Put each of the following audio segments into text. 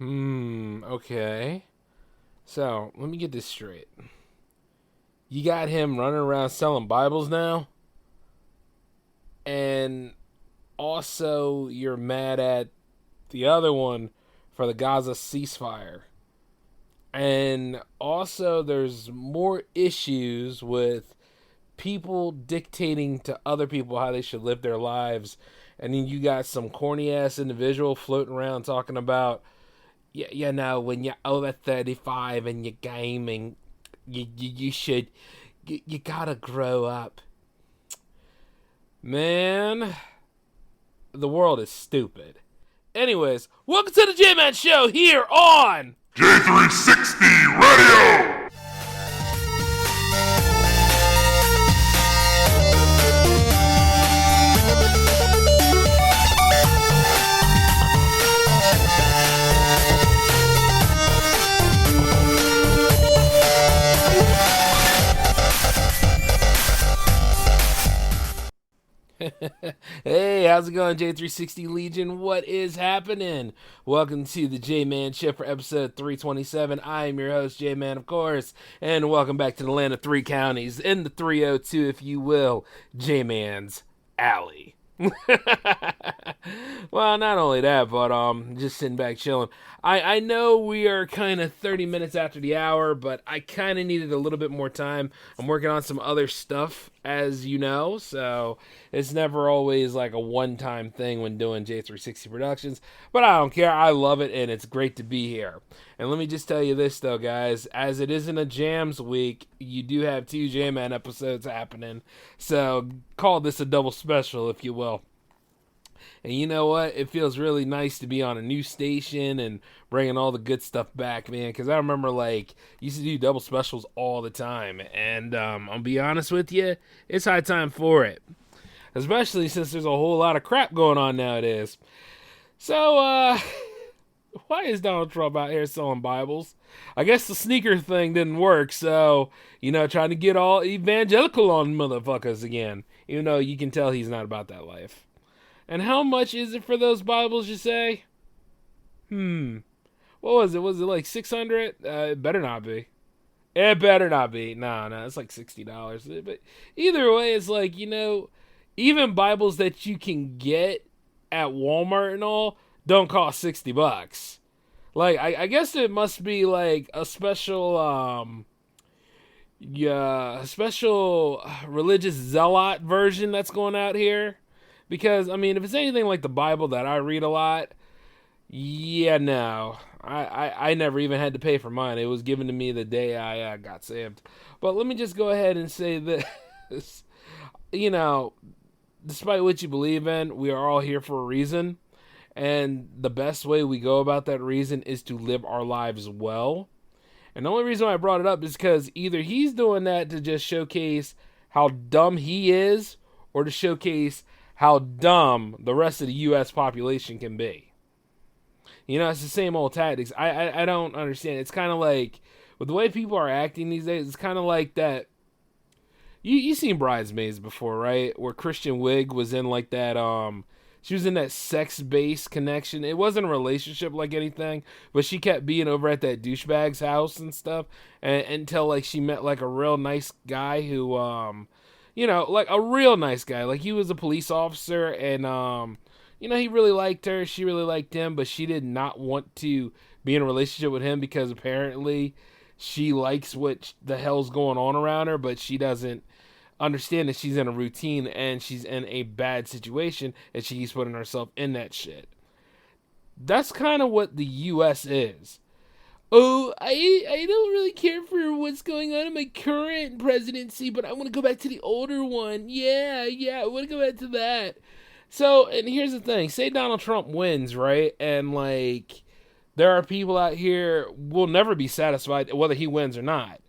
Okay. So, let me get this straight. You got him running around selling Bibles now, and also you're mad at the other one for the Gaza ceasefire. And also there's more issues with people dictating to other people how they should live their lives. And then you got some corny ass individual floating around talking about, yeah, when you're over 35 and you're gaming, you should, you gotta grow up. Man, the world is stupid. Anyways, welcome to the J-Man Show here on J360 Radio! Hey, how's it going, J360 Legion? What is happening? Welcome to the J-Man Show for episode 327. I am your host, J-Man, of course, and welcome back to the land of three counties, in the 302, if you will, J-Man's Alley. Well, not only that, but just sitting back chilling. I know we are kind of 30 minutes after the hour, but I kind of needed a little bit more time. I'm working on some other stuff, as you know, so it's never always like a one-time thing when doing J360 Productions, but I don't care. I love it, and it's great to be here. And let me just tell you this, though, guys. As it isn't a Jams week, you do have two J-Man episodes happening, so call this a double special, if you will. And you know what? It feels really nice to be on a new station and bringing all the good stuff back, man. Because I remember, used to do double specials all the time. And I'll be honest with you, it's high time for it. Especially since there's a whole lot of crap going on nowadays. So, why is Donald Trump out here selling Bibles? I guess the sneaker thing didn't work, so, trying to get all evangelical on motherfuckers again. Even though you can tell he's not about that life. And how much is it for those Bibles, you say? What was it? Was it like 600? It better not be. It better not be. No, it's like $60. But either way, it's like, even Bibles that you can get at Walmart and all don't cost $60. Like, I guess it must be like a special, special religious zealot version that's going out here. Because, if it's anything like the Bible that I read a lot, yeah, no. I never even had to pay for mine. It was given to me the day I got saved. But let me just go ahead and say this. Despite what you believe in, we are all here for a reason. And the best way we go about that reason is to live our lives well. And the only reason why I brought it up is because either he's doing that to just showcase how dumb he is, or to showcase how dumb the rest of the U.S. population can be. It's the same old tactics. I don't understand. It's kind of like, with the way people are acting these days, it's kind of like that. You seen Bridesmaids before, right? Where Kristen Wiig was in like that, she was in that sex-based connection. It wasn't a relationship like anything, but she kept being over at that douchebag's house and stuff, until like she met like a real nice guy who, like a real nice guy. Like he was a police officer, and he really liked her. She really liked him, but she did not want to be in a relationship with him because apparently she likes what the hell's going on around her, but she doesn't understand that she's in a routine and she's in a bad situation and she's putting herself in that shit. That's kind of what the U.S. is. Oh, I don't really care for what's going on in my current presidency, but I want to go back to the older one. Yeah, I want to go back to that. So, and here's the thing. Say Donald Trump wins, right? And, there are people out here will never be satisfied whether he wins or not.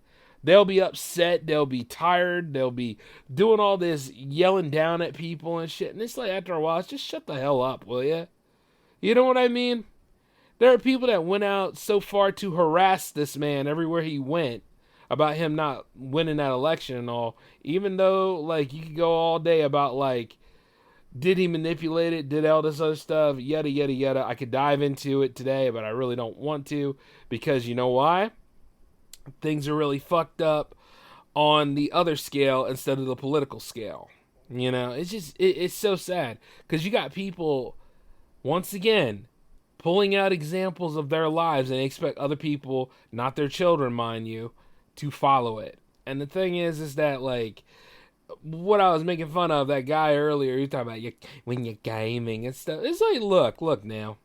They'll be upset. They'll be tired. They'll be doing all this yelling down at people and shit. And it's like, after a while, it's just shut the hell up, will ya? You know what I mean? There are people that went out so far to harass this man everywhere he went about him not winning that election and all. Even though, you could go all day about, Did he manipulate it? Did all this other stuff? Yada, yada, yada. I could dive into it today, but I really don't want to because you know why? Things are really fucked up on the other scale instead of the political scale. You know, it's just, it's so sad because you got people, once again, pulling out examples of their lives and they expect other people, not their children, mind you, to follow it. And the thing is that, like, what I was making fun of, that guy earlier, you talking about when you're gaming and stuff. It's like, look now.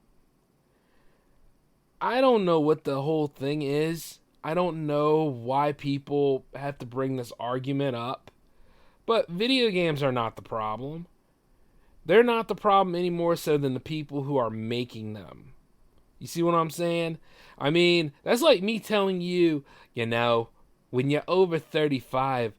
I don't know what the whole thing is. I don't know why people have to bring this argument up. But video games are not the problem. They're not the problem any more so than the people who are making them. You see what I'm saying? I mean, that's like me telling you, you know, when you're over 35,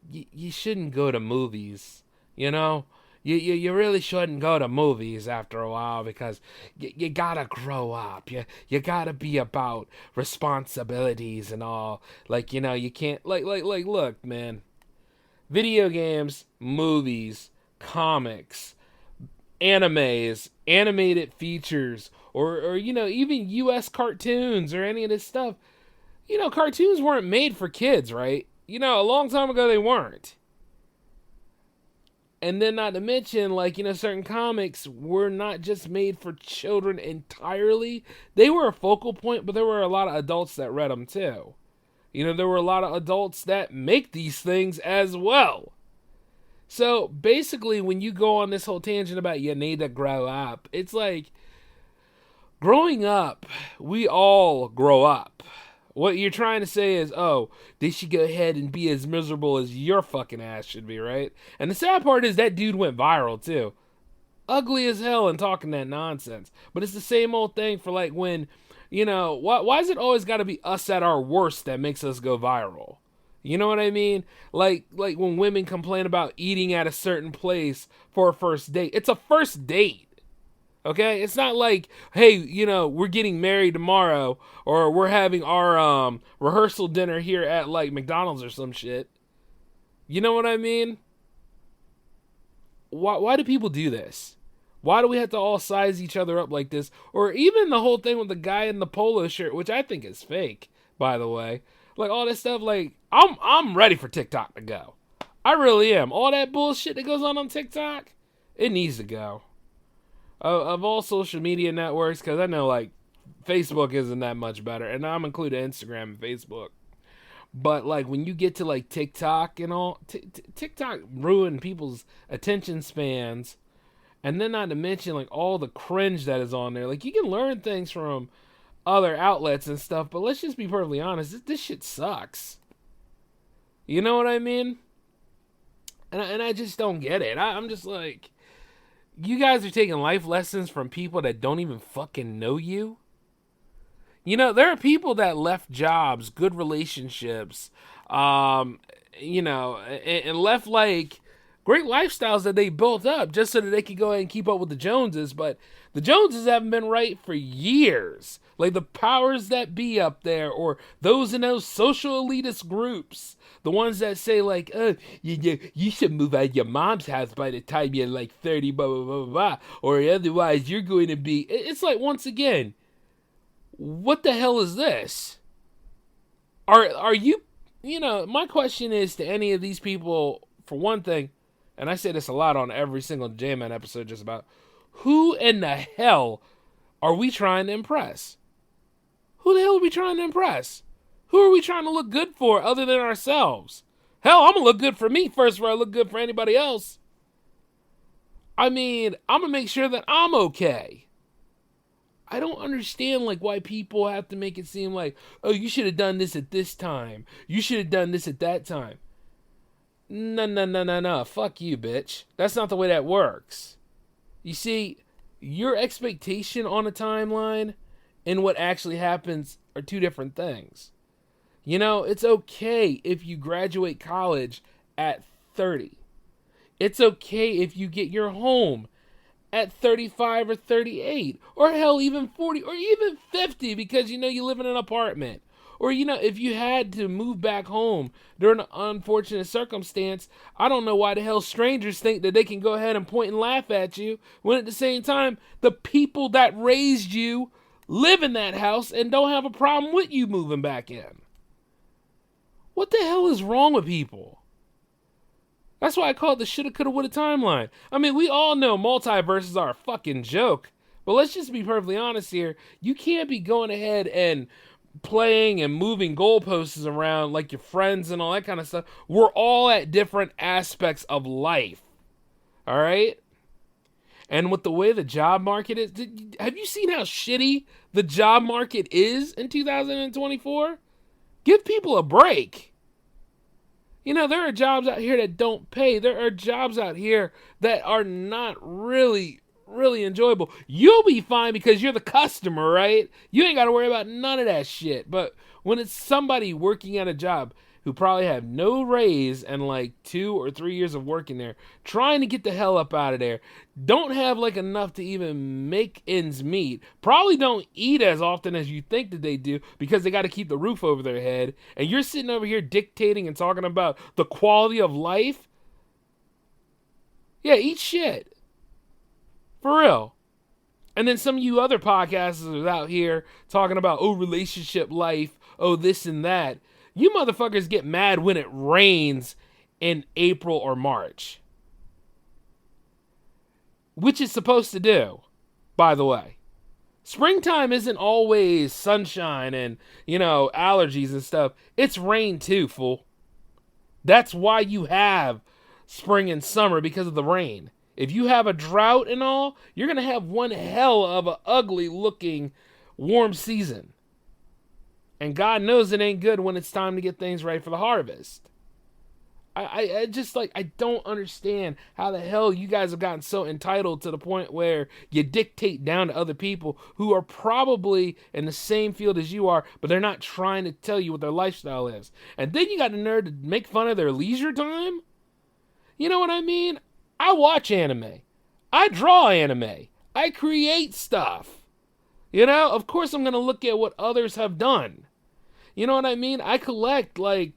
you shouldn't go to movies. You know? You really shouldn't go to movies after a while because you gotta grow up. You gotta be about responsibilities and all. Like, you know, you can't, like, look, man. Video games, movies, comics, animes, animated features, or you know, even US cartoons or any of this stuff. You know, cartoons weren't made for kids, right? You know, a long time ago they weren't. And then not to mention, like, you know, certain comics were not just made for children entirely. They were a focal point, but there were a lot of adults that read them too. You know, there were a lot of adults that make these things as well. So basically, when you go on this whole tangent about you need to grow up, it's like, growing up, we all grow up. What you're trying to say is, oh, they should go ahead and be as miserable as your fucking ass should be, right? And the sad part is that dude went viral too. Ugly as hell and talking that nonsense. But it's the same old thing for, like, when, you know, why is it always got to be us at our worst that makes us go viral? You know what I mean? Like when women complain about eating at a certain place for a first date. It's a first date. Okay? It's not like, hey, you know, we're getting married tomorrow or we're having our rehearsal dinner here at, like, McDonald's or some shit. You know what I mean? Why do people do this? Why do we have to all size each other up like this? Or even the whole thing with the guy in the polo shirt, which I think is fake, by the way. Like, all this stuff, like, I'm ready for TikTok to go. I really am. All that bullshit that goes on TikTok, it needs to go. Of all social media networks, because I know, like, Facebook isn't that much better, and I'm including Instagram and Facebook. But, like, when you get to, like, TikTok and all, TikTok ruined people's attention spans. And then not to mention, like, all the cringe that is on there. Like, you can learn things from other outlets and stuff, but let's just be perfectly honest. This shit sucks. You know what I mean? And I just don't get it. I'm just like, you guys are taking life lessons from people that don't even fucking know you? You know, there are people that left jobs, good relationships, you know, and left, like, great lifestyles that they built up just so that they could go ahead and keep up with the Joneses. But the Joneses haven't been right for years. Like, the powers that be up there, or those in those social elitist groups, the ones that say, like, you should move out of your mom's house by the time you're, like, 30, blah, blah, blah, blah, or otherwise you're going to be... It's like, once again, what the hell is this? Are you... You know, my question is to any of these people, for one thing, and I say this a lot on every single J-Man episode just about, who in the hell are we trying to impress? Who the hell are we trying to impress? Who are we trying to look good for other than ourselves? Hell, I'm going to look good for me first before I look good for anybody else. I mean, I'm going to make sure that I'm okay. I don't understand, like, why people have to make it seem like, oh, you should have done this at this time. You should have done this at that time. No. Fuck you, bitch. That's not the way that works. You see, your expectation on a timeline and what actually happens are two different things. You know, it's okay if you graduate college at 30. It's okay if you get your home at 35 or 38. Or hell, even 40 or even 50 because, you know, you live in an apartment. Or, if you had to move back home during an unfortunate circumstance, I don't know why the hell strangers think that they can go ahead and point and laugh at you when at the same time the people that raised you live in that house and don't have a problem with you moving back in. What the hell is wrong with people? That's why I call it the shoulda, coulda, woulda timeline. I mean, we all know multiverses are a fucking joke. But let's just be perfectly honest here. You can't be going ahead and playing and moving goalposts around like your friends and all that kind of stuff. We're all at different aspects of life. All right? And with the way the job market is, have you seen how shitty the job market is in 2024? Give people a break. There are jobs out here that don't pay. There are jobs out here that are not really enjoyable. You'll be fine because you're the customer, right? You ain't got to worry about none of that shit. But when it's somebody working at a job who probably have no raise and like 2 or 3 years of working there, trying to get the hell up out of there, don't have like enough to even make ends meet, probably don't eat as often as you think that they do because they got to keep the roof over their head, and you're sitting over here dictating and talking about the quality of life. Yeah, eat shit. For real. And then some of you other podcasters out here talking about, relationship life, this and that. You motherfuckers get mad when it rains in April or March. Which it's supposed to do, by the way. Springtime isn't always sunshine and, allergies and stuff. It's rain too, fool. That's why you have spring and summer, because of the rain. If you have a drought and all, you're going to have one hell of an ugly looking warm season. And God knows it ain't good when it's time to get things ready for the harvest. I just I don't understand how the hell you guys have gotten so entitled to the point where you dictate down to other people who are probably in the same field as you are, but they're not trying to tell you what their lifestyle is. And then you got the nerve to make fun of their leisure time? You know what I mean? I watch anime. I draw anime. I create stuff. Of course I'm going to look at what others have done. You know what I mean? I collect I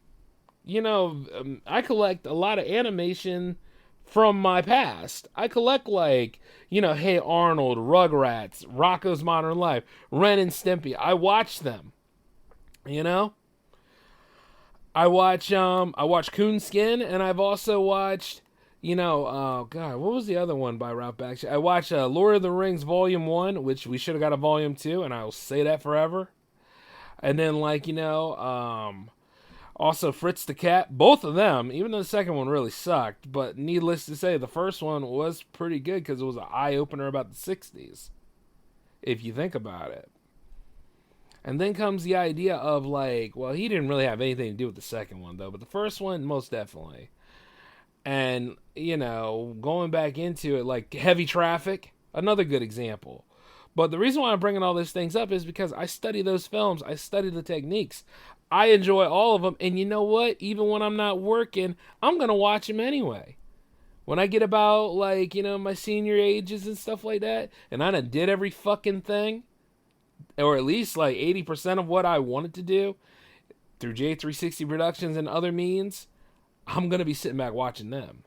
collect a lot of animation from my past. I collect Hey Arnold, Rugrats, Rocko's Modern Life, Ren and Stimpy. I watch them. I watch Coonskin, and I've also watched oh god, what was the other one by Ralph Bakshi? I watched Lord of the Rings Volume 1, which we should have got a Volume 2, and I will say that forever. And then also Fritz the Cat. Both of them, even though the second one really sucked, but needless to say, the first one was pretty good because it was an eye-opener about the 60s, if you think about it. And then comes the idea of he didn't really have anything to do with the second one, though, but the first one, most definitely. And, going back into it, Heavy Traffic, another good example. But the reason why I'm bringing all these things up is because I study those films. I study the techniques. I enjoy all of them. And you know what? Even when I'm not working, I'm going to watch them anyway. When I get about, my senior ages and stuff like that, and I done did every fucking thing, or at least 80% of what I wanted to do through J360 Productions and other means, I'm going to be sitting back watching them.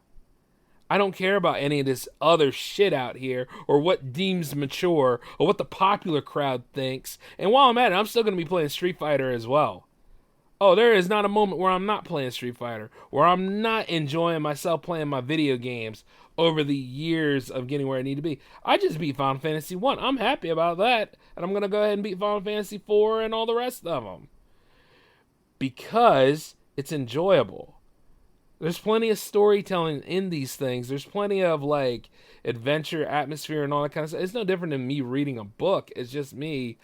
I don't care about any of this other shit out here or what deems mature or what the popular crowd thinks. And while I'm at it, I'm still going to be playing Street Fighter as well. Oh, there is not a moment where I'm not playing Street Fighter, where I'm not enjoying myself playing my video games over the years of getting where I need to be. I just beat Final Fantasy 1. I'm happy about that. And I'm going to go ahead and beat Final Fantasy 4 and all the rest of them. Because it's enjoyable. There's plenty of storytelling in these things. There's plenty of adventure, atmosphere, and all that kind of stuff. It's no different than me reading a book. It's just me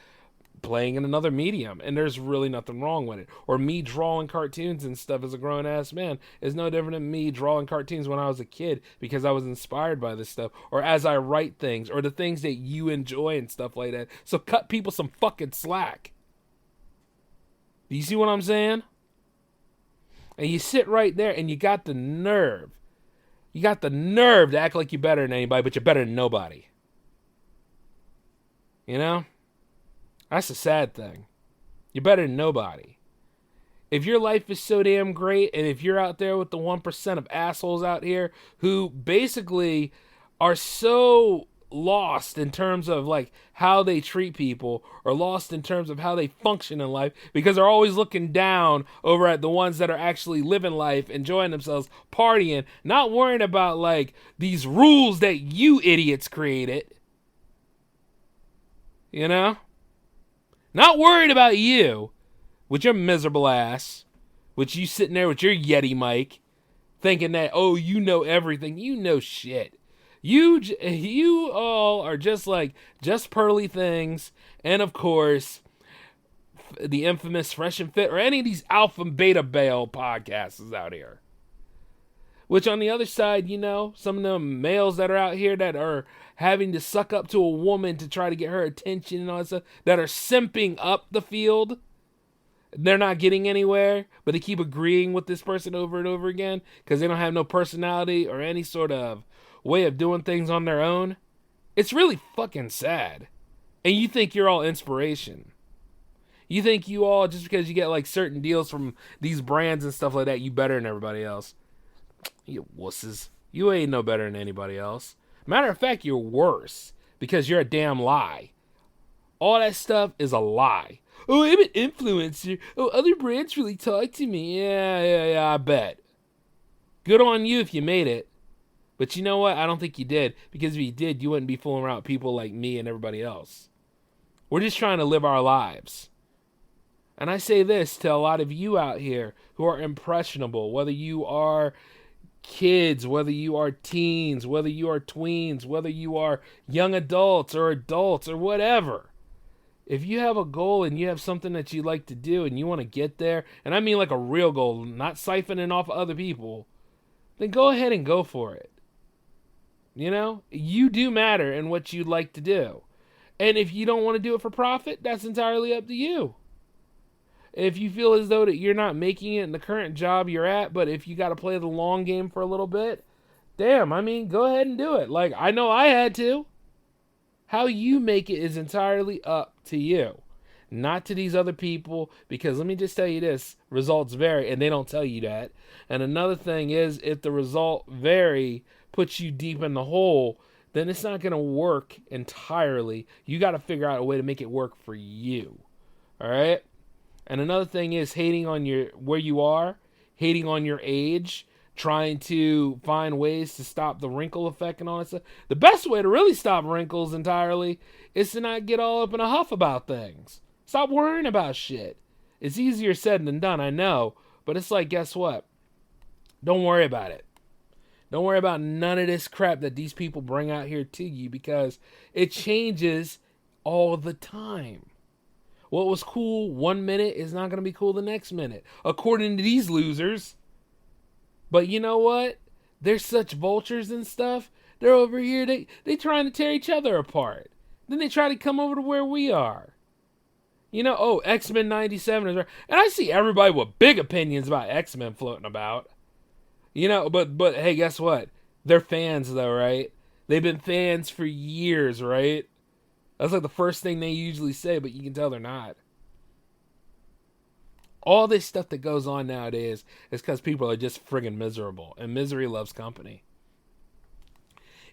playing in another medium, and there's really nothing wrong with it. Or me drawing cartoons and stuff as a grown-ass man is no different than me drawing cartoons when I was a kid because I was inspired by this stuff. Or as I write things, or the things that you enjoy and stuff like that. So cut people some fucking slack. Do you see what I'm saying? And you sit right there and you got the nerve. You got the nerve to act like you're better than anybody, but you're better than nobody. That's a sad thing. You're better than nobody. If your life is so damn great, and if you're out there with the 1% of assholes out here who basically are so lost in terms of like how they treat people, or lost in terms of how they function in life, because they're always looking down over at the ones that are actually living life, enjoying themselves, partying, not worrying about like these rules that you idiots created, you know, not worried about you with your miserable ass, with you sitting there with your Yeti mic, thinking that, oh, you know everything. You know shit. You all are just like Just Pearly Things, and of course, the infamous Fresh and Fit, or any of these Alpha and Beta Bale podcasts out here. Which on the other side, you know, some of the males that are out here that are having to suck up to a woman to try to get her attention and all that stuff, that are simping up the field. They're not getting anywhere, but they keep agreeing with this person over and over again because they don't have no personality or any sort of way of doing things on their own. It's really fucking sad. And you think you're all inspiration. You think you all, just because you get like certain deals from these brands and stuff like that, you better than everybody else. You wusses. You ain't no better than anybody else. Matter of fact, you're worse because you're a damn lie. All that stuff is a lie. Oh, I'm an influencer. Oh, other brands really talk to me. Yeah, I bet. Good on you if you made it. But you know what? I don't think you did. Because if you did, you wouldn't be fooling around with people like me and everybody else. We're just trying to live our lives. And I say this to a lot of you out here who are impressionable. Whether you are kids, whether you are teens, whether you are tweens, whether you are young adults or whatever. If you have a goal and you have something that you like to do and you want to get there, and I mean like a real goal, not siphoning off other people, then go ahead and go for it. You know, you do matter in what you'd like to do. And if you don't want to do it for profit, that's entirely up to you. If you feel as though that you're not making it in the current job you're at, but if you got to play the long game for a little bit, damn, I mean, go ahead and do it. Like, I know I had to. How you make it is entirely up to you, not to these other people, because let me just tell you this, results vary, and they don't tell you that. And another thing is, if the result vary puts you deep in the hole, then it's not going to work entirely. You got to figure out a way to make it work for you. All right? And another thing is hating on where you are, hating on your age, trying to find ways to stop the wrinkle effect and all that stuff. The best way to really stop wrinkles entirely is to not get all up in a huff about things. Stop worrying about shit. It's easier said than done, I know. But it's like, guess what? Don't worry about it. Don't worry about none of this crap that these people bring out here to you, because it changes all the time. What was cool 1 minute is not going to be cool the next minute, according to these losers. But you know what? They're such vultures and stuff. They're over here. They trying to tear each other apart. Then they try to come over to where we are. You know, oh, X-Men 97 is right. And I see everybody with big opinions about X-Men floating about. You know, but hey, guess what? They're fans though, right? They've been fans for years, right? That's like the first thing they usually say, but you can tell they're not. All this stuff that goes on nowadays is because people are just friggin' miserable, and misery loves company.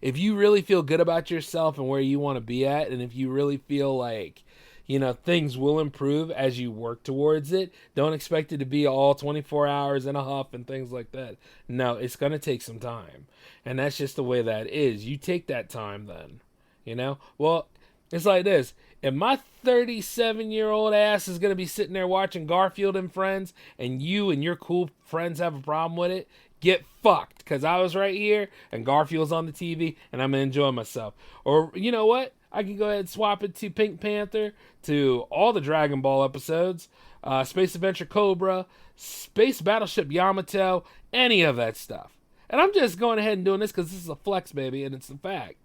If you really feel good about yourself and where you want to be at, and if you really feel like, you know, things will improve as you work towards it, don't expect it to be all 24 hours in a huff and things like that. No, it's going to take some time. And that's just the way that is. You take that time then, you know? Well, it's like this. If my 37-year-old ass is going to be sitting there watching Garfield and Friends, and you and your cool friends have a problem with it, get fucked. Because I was right here, and Garfield's on the TV, and I'm enjoying myself. Or, you know what? I can go ahead and swap it to Pink Panther, to all the Dragon Ball episodes, Space Adventure Cobra, Space Battleship Yamato, any of that stuff. And I'm just going ahead and doing this because this is a flex, baby, and it's a fact.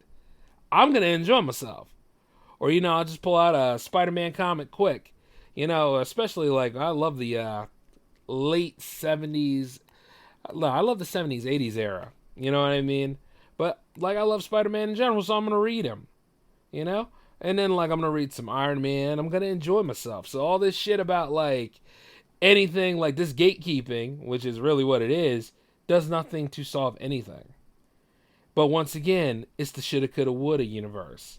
I'm going to enjoy myself. Or, you know, I'll just pull out a Spider-Man comic quick. You know, especially like, I love the late 70s. I love the 70s, 80s era. You know what I mean? But, like, I love Spider-Man in general, so I'm going to read him. You know? And then, like, I'm going to read some Iron Man. I'm going to enjoy myself. So all this shit about, like, anything like this gatekeeping, which is really what it is, does nothing to solve anything. But once again, it's the shoulda, coulda, woulda universe.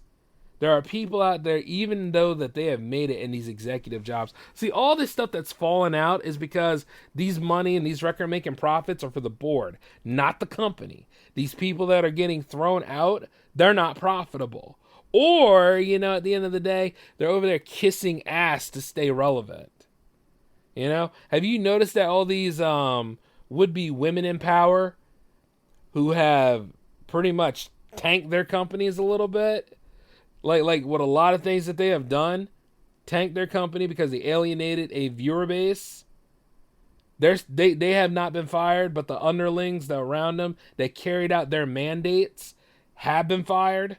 There are people out there, even though that they have made it in these executive jobs. See, all this stuff that's fallen out is because these money and these record-making profits are for the board, not the company. These people that are getting thrown out, they're not profitable. Or, at the end of the day, they're over there kissing ass to stay relevant. Have you noticed that all these would-be women in power who have pretty much tanked their companies a little bit? Like what a lot of things that they have done, tanked their company because they alienated a viewer base. They have not been fired, but the underlings that around them that carried out their mandates have been fired.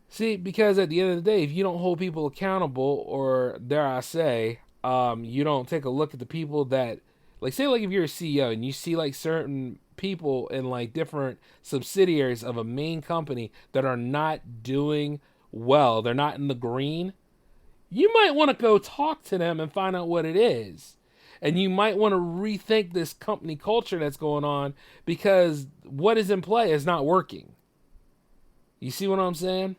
See, because at the end of the day, if you don't hold people accountable, or dare I say, you don't take a look at the people that, like, say, like if you're a CEO and you see like certain people in like different subsidiaries of a main company that are not doing well, they're not in the green, you might want to go talk to them and find out what it is. And you might want to rethink this company culture that's going on, because what is in play is not working. You see what I'm saying?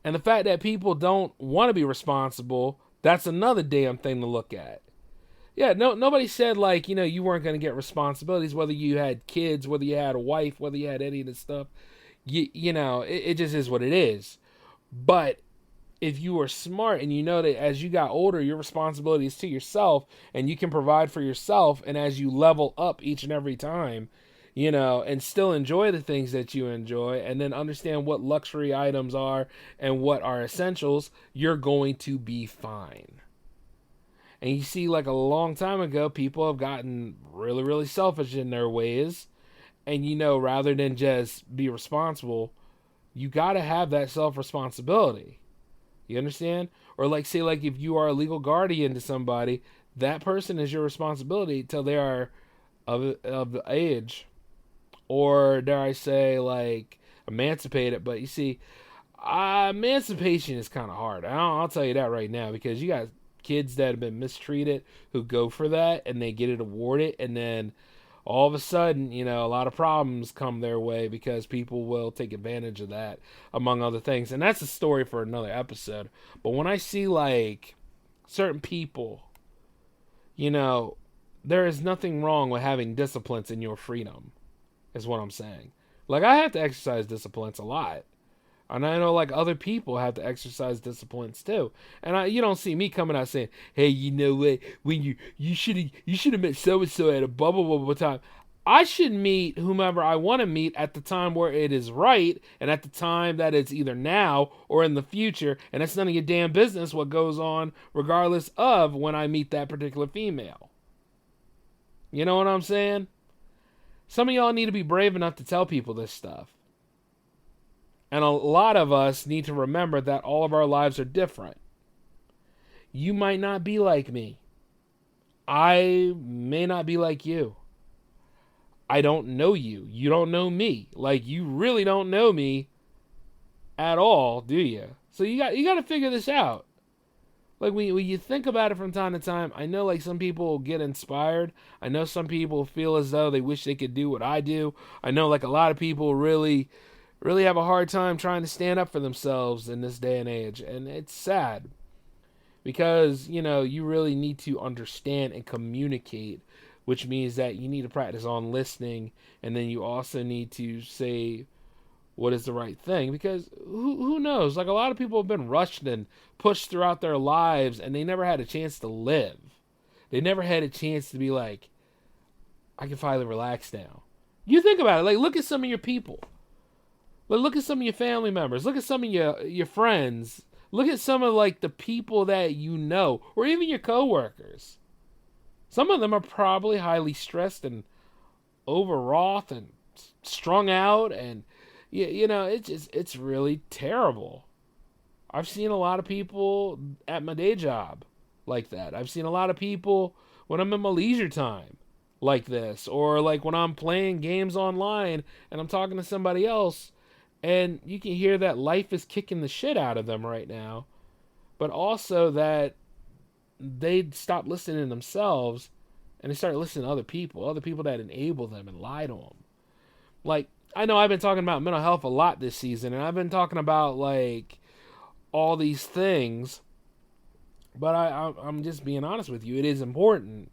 And the fact that people don't want to be responsible, that's another damn thing to look at. Yeah, nobody said like, you weren't going to get responsibilities, whether you had kids, whether you had a wife, whether you had any of this stuff. It just is what it is. But if you are smart and you know that as you got older, your responsibility is to yourself and you can provide for yourself, and as you level up each and every time, and still enjoy the things that you enjoy, and then understand what luxury items are and what are essentials, you're going to be fine. And you see, like a long time ago, people have gotten really, really selfish in their ways. And, rather than just be responsible, you got to have that self-responsibility. You understand? Or like, say, like if you are a legal guardian to somebody, that person is your responsibility till they are of age. Or dare I say, like, emancipated. But you see, emancipation is kind of hard. I'll tell you that right now, because you got kids that have been mistreated who go for that and they get it awarded, and then all of a sudden, a lot of problems come their way because people will take advantage of that, among other things. And that's a story for another episode. But when I see like certain people, there is nothing wrong with having disciplines in your freedom, is what I'm saying. Like, I have to exercise disciplines a lot. And I know like other people have to exercise disciplines too. And you don't see me coming out saying, "Hey, you know what? When you should have met so and so at a blah blah blah blah time." I should meet whomever I want to meet at the time where it is right, and at the time that it's either now or in the future. And it's none of your damn business what goes on, regardless of when I meet that particular female. You know what I'm saying? Some of y'all need to be brave enough to tell people this stuff. And a lot of us need to remember that all of our lives are different. You might not be like me. I may not be like you. I don't know you. You don't know me. Like, you really don't know me at all, do you? So you got to figure this out. Like, when you think about it from time to time, I know like some people get inspired. I know some people feel as though they wish they could do what I do. I know like a lot of people really have a hard time trying to stand up for themselves in this day and age. And it's sad because, you really need to understand and communicate, which means that you need to practice on listening. And then you also need to say what is the right thing, because who knows? Like, a lot of people have been rushed and pushed throughout their lives, and they never had a chance to live. They never had a chance to be like, I can finally relax now. You think about it. Like, look at some of your people. Look at some of your family members. Look at some of your friends. Look at some of like the people that you know, or even your coworkers. Some of them are probably highly stressed and overwrought and strung out, and it's really terrible. I've seen a lot of people at my day job like that. I've seen a lot of people when I'm in my leisure time like this, or like when I'm playing games online and I'm talking to somebody else. And you can hear that life is kicking the shit out of them right now. but also that they stop listening to themselves and they start listening to other people that enable them and lie to them. Like, I know I've been talking about mental health a lot this season, and I've been talking about like all these things, but I'm just being honest with you. It is important.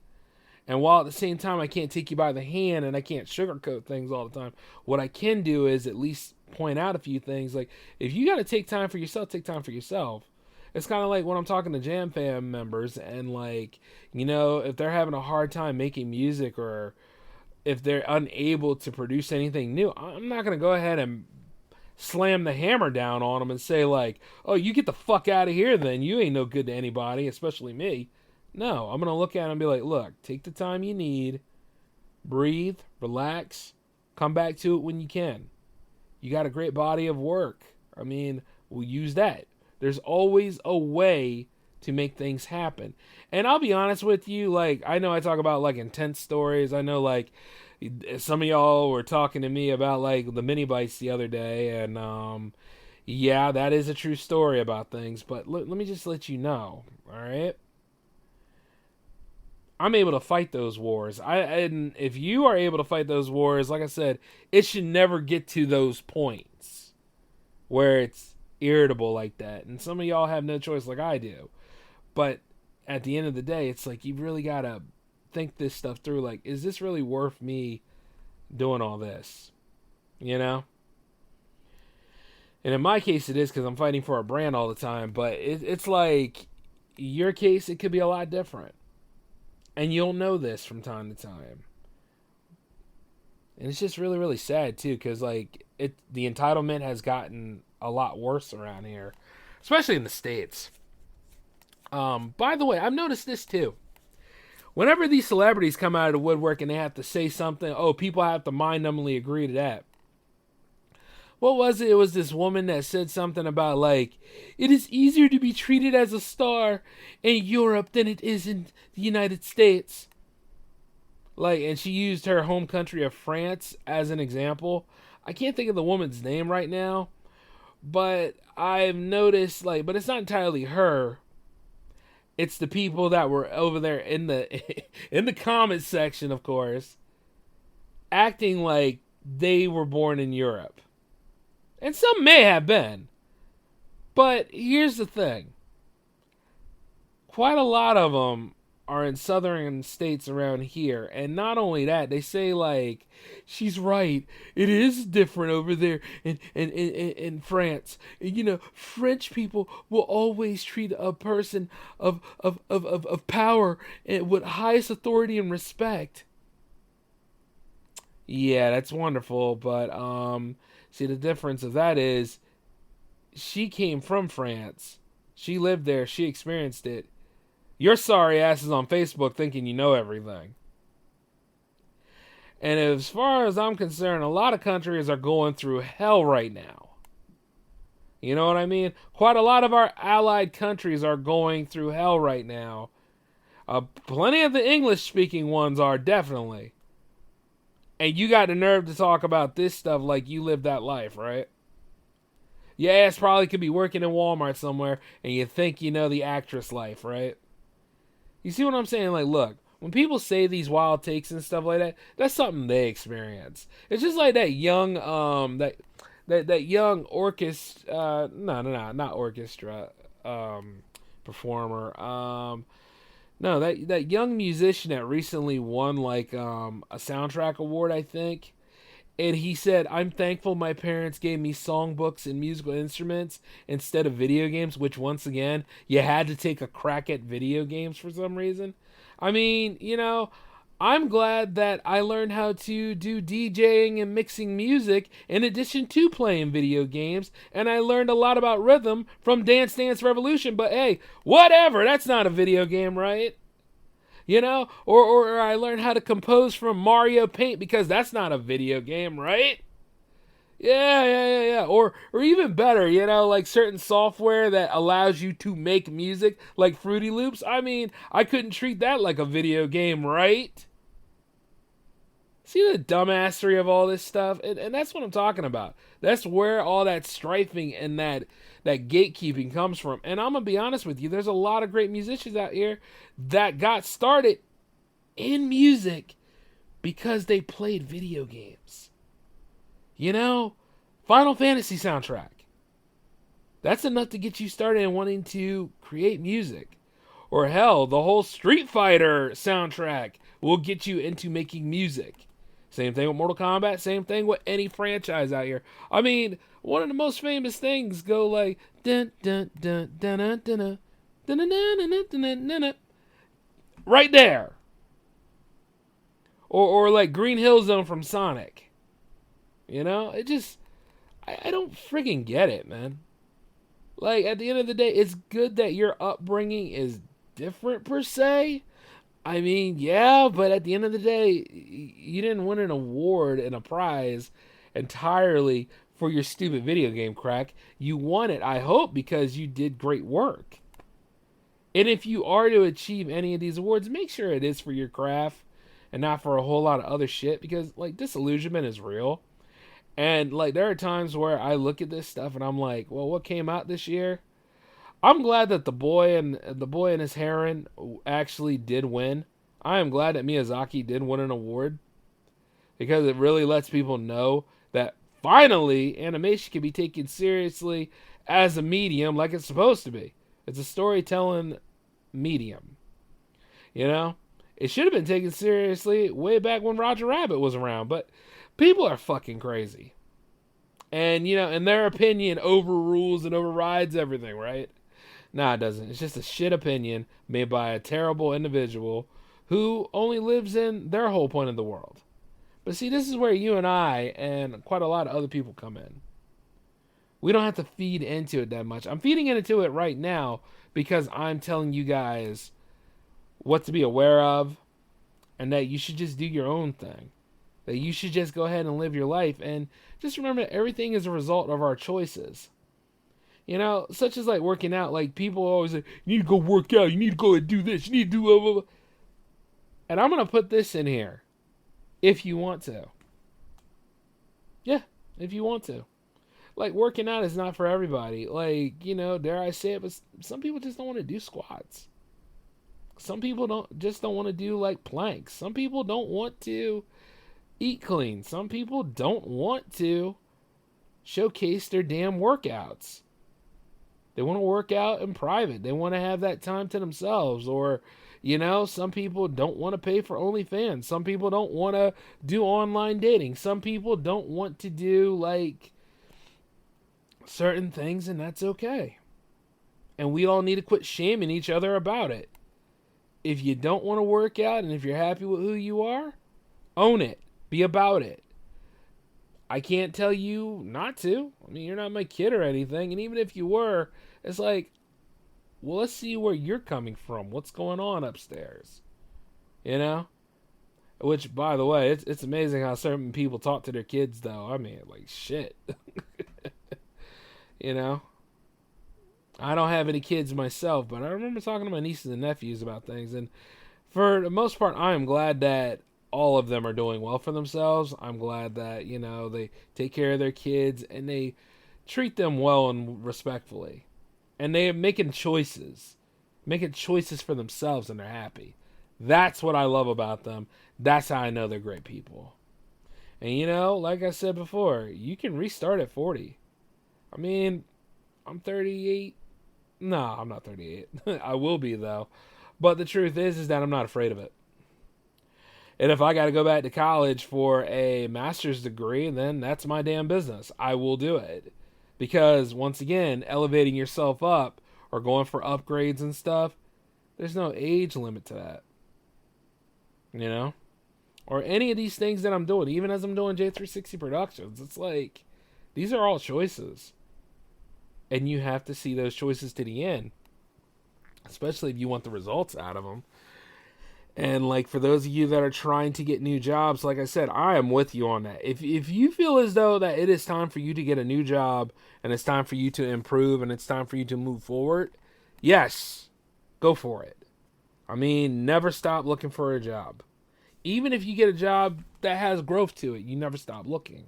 And while at the same time I can't take you by the hand and I can't sugarcoat things all the time, what I can do is at least point out a few things. Like, if you got to take time for yourself, take time for yourself. It's kind of like when I'm talking to Jam Fam members and, like, you know, if they're having a hard time making music or if they're unable to produce anything new, I'm not going to go ahead and slam the hammer down on them and say, like, oh, you get the fuck out of here then. You ain't no good to anybody, especially me. No, I'm going to look at them and be like, look, take the time you need, breathe, relax, come back to it when you can. You got a great body of work. I mean, we'll use that. There's always a way to make things happen. And I'll be honest with you, like, I know I talk about, like, intense stories. I know, like, some of y'all were talking to me about, like, the mini bites the other day. And, yeah, that is a true story about things. But let me just let you know, all right? I'm able to fight those wars. And if you are able to fight those wars, like I said, it should never get to those points where it's irritable like that. And some of y'all have no choice like I do. But at the end of the day, it's like you really got to think this stuff through. Like, is this really worth me doing all this? You know? And in my case, it is because I'm fighting for a brand all the time. But it's like, your case, it could be a lot different. And you'll know this from time to time. And it's just really, really sad, too, because, like, the entitlement has gotten a lot worse around here, especially in the States. By the way, I've noticed this, too. Whenever these celebrities come out of the woodwork and they have to say something, oh, people have to mind-numbingly agree to that. What was it? It was this woman that said something about, like, it is easier to be treated as a star in Europe than it is in the United States. Like, and she used her home country of France as an example. I can't think of the woman's name right now, but I've noticed, like, but it's not entirely her. It's the people that were over there in the in the comment section, of course, acting like they were born in Europe. And some may have been. But here's the thing. Quite a lot of them are in southern states around here. And not only that, they say, like, she's right. It is different over there in France. You know, French people will always treat a person of power with highest authority and respect. Yeah, that's wonderful. But, see, the difference of that is she came from France. She lived there. She experienced it. Your sorry ass is on Facebook thinking you know everything. And as far as I'm concerned, a lot of countries are going through hell right now. You know what I mean? Quite a lot of our allied countries are going through hell right now. Plenty of the English-speaking ones are, definitely. And you got the nerve to talk about this stuff like you lived that life, right? Your ass probably could be working in Walmart somewhere and you think you know the actress life, right? You see what I'm saying? Like, look, when people say these wild takes and stuff like that, that's something they experience. It's just like that young, that young orchestra, not orchestra, performer, no, that young musician that recently won, like, a soundtrack award, I think. And he said, I'm thankful my parents gave me songbooks and musical instruments instead of video games, which, once again, you had to take a crack at video games for some reason. I mean, you know, I'm glad that I learned how to do DJing and mixing music in addition to playing video games, and I learned a lot about rhythm from Dance Dance Revolution, but hey, whatever, that's not a video game, right? You know, or I learned how to compose from Mario Paint because that's not a video game, right? Yeah. Or even better, you know, like certain software that allows you to make music, like Fruity Loops. I mean, I couldn't treat that like a video game, right? See the dumbassery of all this stuff? And that's what I'm talking about. That's where all that strifing and that gatekeeping comes from. And I'm going to be honest with you, there's a lot of great musicians out here that got started in music because they played video games. You know, Final Fantasy soundtrack. That's enough to get you started in wanting to create music. Or hell, the whole Street Fighter soundtrack will get you into making music. Same thing with Mortal Kombat, same thing with any franchise out here. I mean, one of the most famous things go like dun dun dun dun dun dun dun dun dun dun dun dun, right there. Or like Green Hill Zone from Sonic. You know, it just I don't friggin' get it, man. Like, at the end of the day, it's good that your upbringing is different, per se. I mean, yeah, but at the end of the day, you didn't win an award and a prize entirely for your stupid video game crack. You won it, I hope, because you did great work. And if you are to achieve any of these awards, make sure it is for your craft and not for a whole lot of other shit, because, like, disillusionment is real. And like there are times where I look at this stuff and I'm like, well, what came out this year? I'm glad that the boy and his heron actually did win. I am glad that Miyazaki did win an award, because it really lets people know that finally animation can be taken seriously as a medium like it's supposed to be. It's a storytelling medium. You know? It should have been taken seriously way back when Roger Rabbit was around, but people are fucking crazy. And, you know, and their opinion overrules and overrides everything, right? Nah, it doesn't. It's just a shit opinion made by a terrible individual who only lives in their whole point of the world. But see, this is where you and I and quite a lot of other people come in. We don't have to feed into it that much. I'm feeding into it right now because I'm telling you guys what to be aware of and that you should just do your own thing. That you should just go ahead and live your life. And just remember that everything is a result of our choices. You know, such as like working out. Like people always say, you need to go work out. You need to go and do this. You need to do blah, blah, blah. And I'm going to put this in here. If you want to. Yeah, if you want to. Like working out is not for everybody. Like, you know, dare I say it, but some people just don't want to do squats. Some people don't want to do like planks. Some people don't want to eat clean. Some people don't want to showcase their damn workouts. They want to work out in private. They want to have that time to themselves. Or, you know, some people don't want to pay for OnlyFans. Some people don't want to do online dating. Some people don't want to do, like, certain things, and that's okay. And we all need to quit shaming each other about it. If you don't want to work out and if you're happy with who you are, own it. Be about it. I can't tell you not to. I mean, you're not my kid or anything. And even if you were, it's like, well, let's see where you're coming from. What's going on upstairs? You know? Which, by the way, it's amazing how certain people talk to their kids, though. I mean, like, shit. You know? I don't have any kids myself, but I remember talking to my nieces and nephews about things. And for the most part, I am glad that all of them are doing well for themselves. I'm glad that, you know, they take care of their kids and they treat them well and respectfully. And they are making choices for themselves, and they're happy. That's what I love about them. That's how I know they're great people. And, you know, like I said before, you can restart at 40. I mean, I'm 38. No, I'm not 38. I will be, though. But the truth is that I'm not afraid of it. And if I got to go back to college for a master's degree, then that's my damn business. I will do it. Because, once again, elevating yourself up or going for upgrades and stuff, there's no age limit to that. You know? Or any of these things that I'm doing, even as I'm doing J360 Productions, it's like, these are all choices. And you have to see those choices to the end. Especially if you want the results out of them. And like for those of you that are trying to get new jobs, like I said, I am with you on that. If you feel as though that it is time for you to get a new job and it's time for you to improve and it's time for you to move forward, yes, go for it. I mean, never stop looking for a job. Even if you get a job that has growth to it, you never stop looking.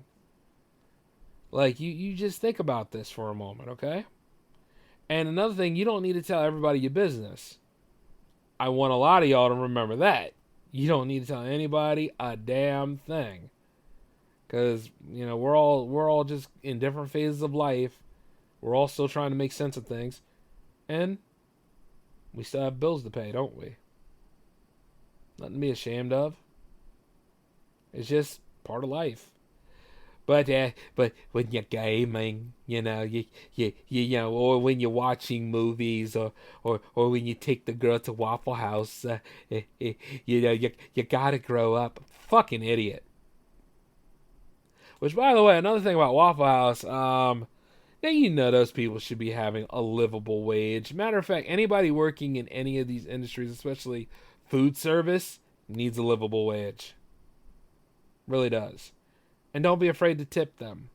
Like, you just think about this for a moment, okay? And another thing, you don't need to tell everybody your business. I want a lot of y'all to remember that. You don't need to tell anybody a damn thing. Because, we're all just in different phases of life. We're all still trying to make sense of things. And we still have bills to pay, don't we? Nothing to be ashamed of. It's just part of life. But when you're gaming, or when you're watching movies, or when you take the girl to Waffle House, you gotta grow up. Fucking idiot. Which, by the way, another thing about Waffle House, now those people should be having a livable wage. Matter of fact, anybody working in any of these industries, especially food service, needs a livable wage. Really does. And don't be afraid to tip them.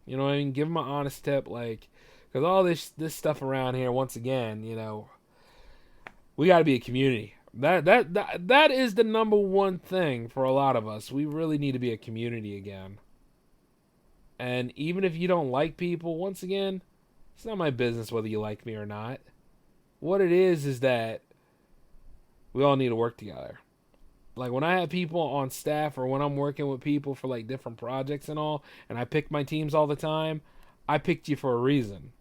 You know what I mean? Give them an honest tip, because all this stuff around here, once again, we got to be a community. That is the number one thing for a lot of us. We really need to be a community again. And even if you don't like people, once again, it's not my business whether you like me or not. What it is that we all need to work together. Like, when I have people on staff, or when I'm working with people for different projects and all, and I pick my teams all the time, I picked you for a reason.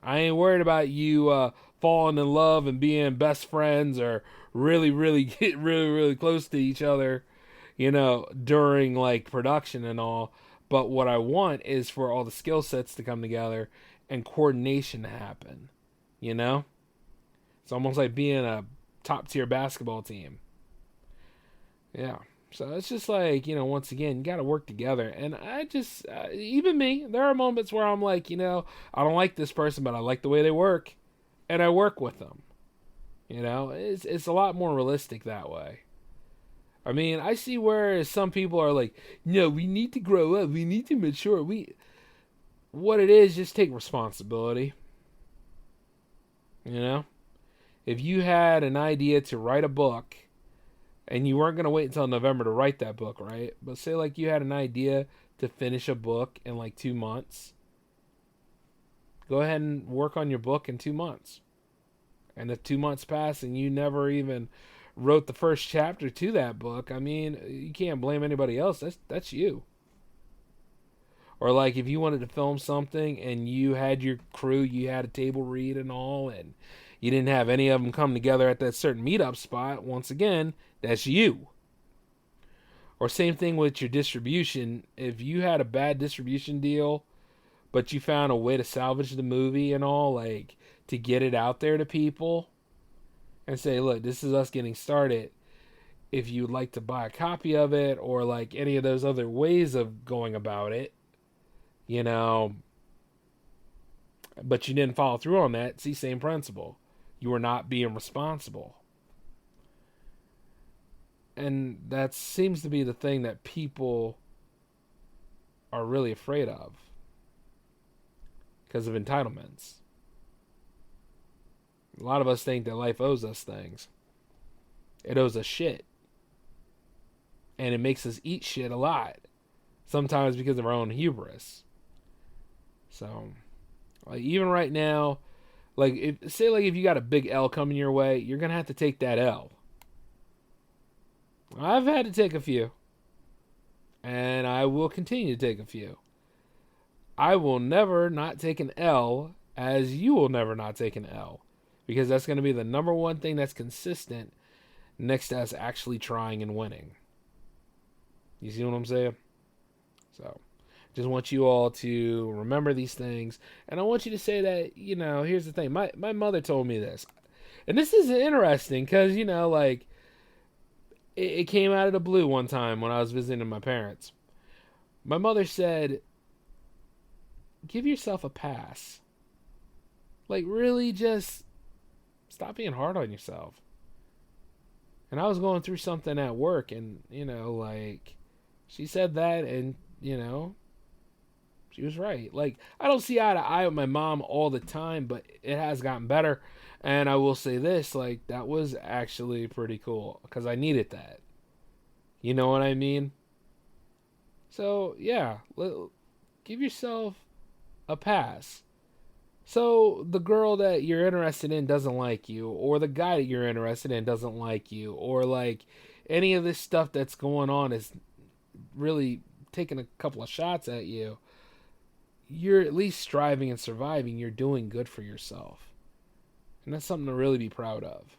I ain't worried about you falling in love and being best friends, or really, really get really, really close to each other, during production and all. But what I want is for all the skill sets to come together and coordination to happen. It's almost like being a top tier basketball team. Yeah. So it's just once again, you got to work together. And I just, even me, there are moments where I'm like, I don't like this person, but I like the way they work. And I work with them. It's a lot more realistic that way. I mean, I see where some people are like, no, we need to grow up. We need to mature. What it is, just take responsibility. If you had an idea to write a book, and you weren't going to wait until November to write that book, right? But say you had an idea to finish a book in 2 months. Go ahead and work on your book in 2 months. And if 2 months pass and you never even wrote the first chapter to that book, I mean, you can't blame anybody else. That's you. Or if you wanted to film something and you had your crew, you had a table read and all, and you didn't have any of them come together at that certain meetup spot, once again, that's you. Or same thing with your distribution. If you had a bad distribution deal, but you found a way to salvage the movie and all, to get it out there to people, and say, look, this is us getting started. If you'd like to buy a copy of it, or any of those other ways of going about it, but you didn't follow through on that, see, same principle. You were not being responsible. And that seems to be the thing that people are really afraid of. Because of entitlements. A lot of us think that life owes us things. It owes us shit. And it makes us eat shit a lot. Sometimes because of our own hubris. So, even right now, if you got a big L coming your way, you're going to have to take that L. I've had to take a few. And I will continue to take a few. I will never not take an L, as you will never not take an L. Because that's going to be the number one thing that's consistent next to us actually trying and winning. You see what I'm saying? So, just want you all to remember these things. And I want you to say that, here's the thing. My mother told me this. And this is interesting because, it came out of the blue one time when I was visiting my parents. My mother said, give yourself a pass. Really just stop being hard on yourself. And I was going through something at work, and, she said that, and, she was right. I don't see eye to eye with my mom all the time, but it has gotten better. And I will say this, that was actually pretty cool, because I needed that. You know what I mean? So, yeah, give yourself a pass. So, the girl that you're interested in doesn't like you, or the guy that you're interested in doesn't like you, or like any of this stuff that's going on is really taking a couple of shots at you. You're at least striving and surviving. You're doing good for yourself. And that's something to really be proud of.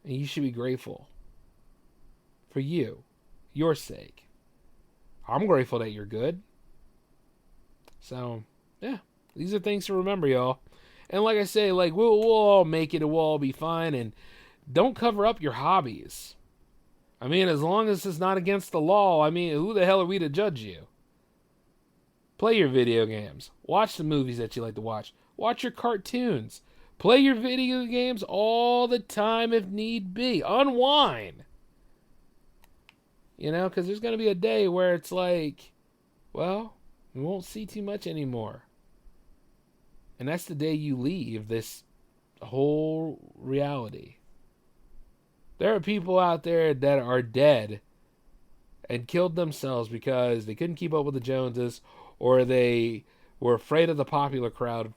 And you should be grateful for you, your sake. I'm grateful that you're good. So, yeah, these are things to remember, y'all. And like I say, like we'll all make it and we'll all be fine. And don't cover up your hobbies. I mean, as long as it's not against the law, I mean, who the hell are we to judge you? Play your video games. Watch the movies that you like to watch. Watch your cartoons. Play your video games all the time if need be. Unwind. You know, because there's going to be a day where it's like, well, we won't see too much anymore. And that's the day you leave this whole reality. There are people out there that are dead and killed themselves because they couldn't keep up with the Joneses, or they were afraid of the popular crowd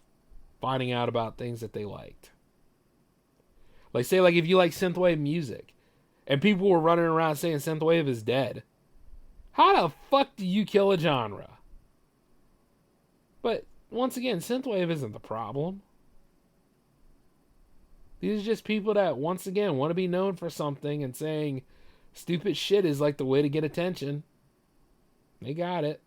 finding out about things that they liked. Like, say, like if you like synthwave music, and people were running around saying synthwave is dead. How the fuck do you kill a genre? But once again, synthwave isn't the problem. These are just people that, once again, want to be known for something and saying stupid shit is like the way to get attention. They got it.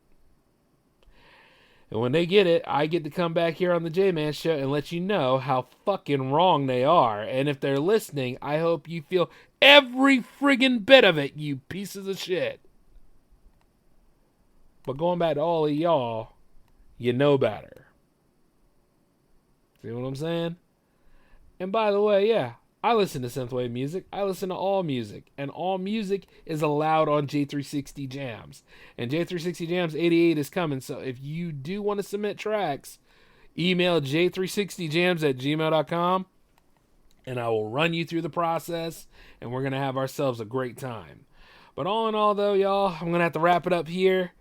And when they get it, I get to come back here on the J-Man Show and let you know how fucking wrong they are. And if they're listening, I hope you feel every friggin' bit of it, you pieces of shit. But going back to all of y'all, you know better. See what I'm saying? And by the way, yeah, I listen to synthwave music. I listen to all music. And all music is allowed on J360 Jams. And J360 Jams 88 is coming. So if you do want to submit tracks, email j360jams@gmail.com. And I will run you through the process. And we're going to have ourselves a great time. But all in all, though, y'all, I'm going to have to wrap it up here.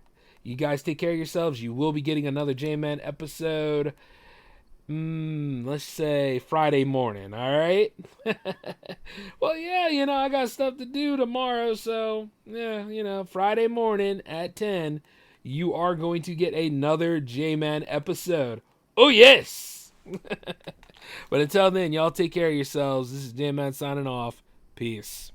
You guys take care of yourselves. You will be getting another J-Man episode. Let's say Friday morning, all right? Well, yeah, you know, I got stuff to do tomorrow, so, yeah, you know, Friday morning at 10, you are going to get another J-Man episode. Oh, yes! But until then, y'all take care of yourselves. This is J-Man signing off. Peace.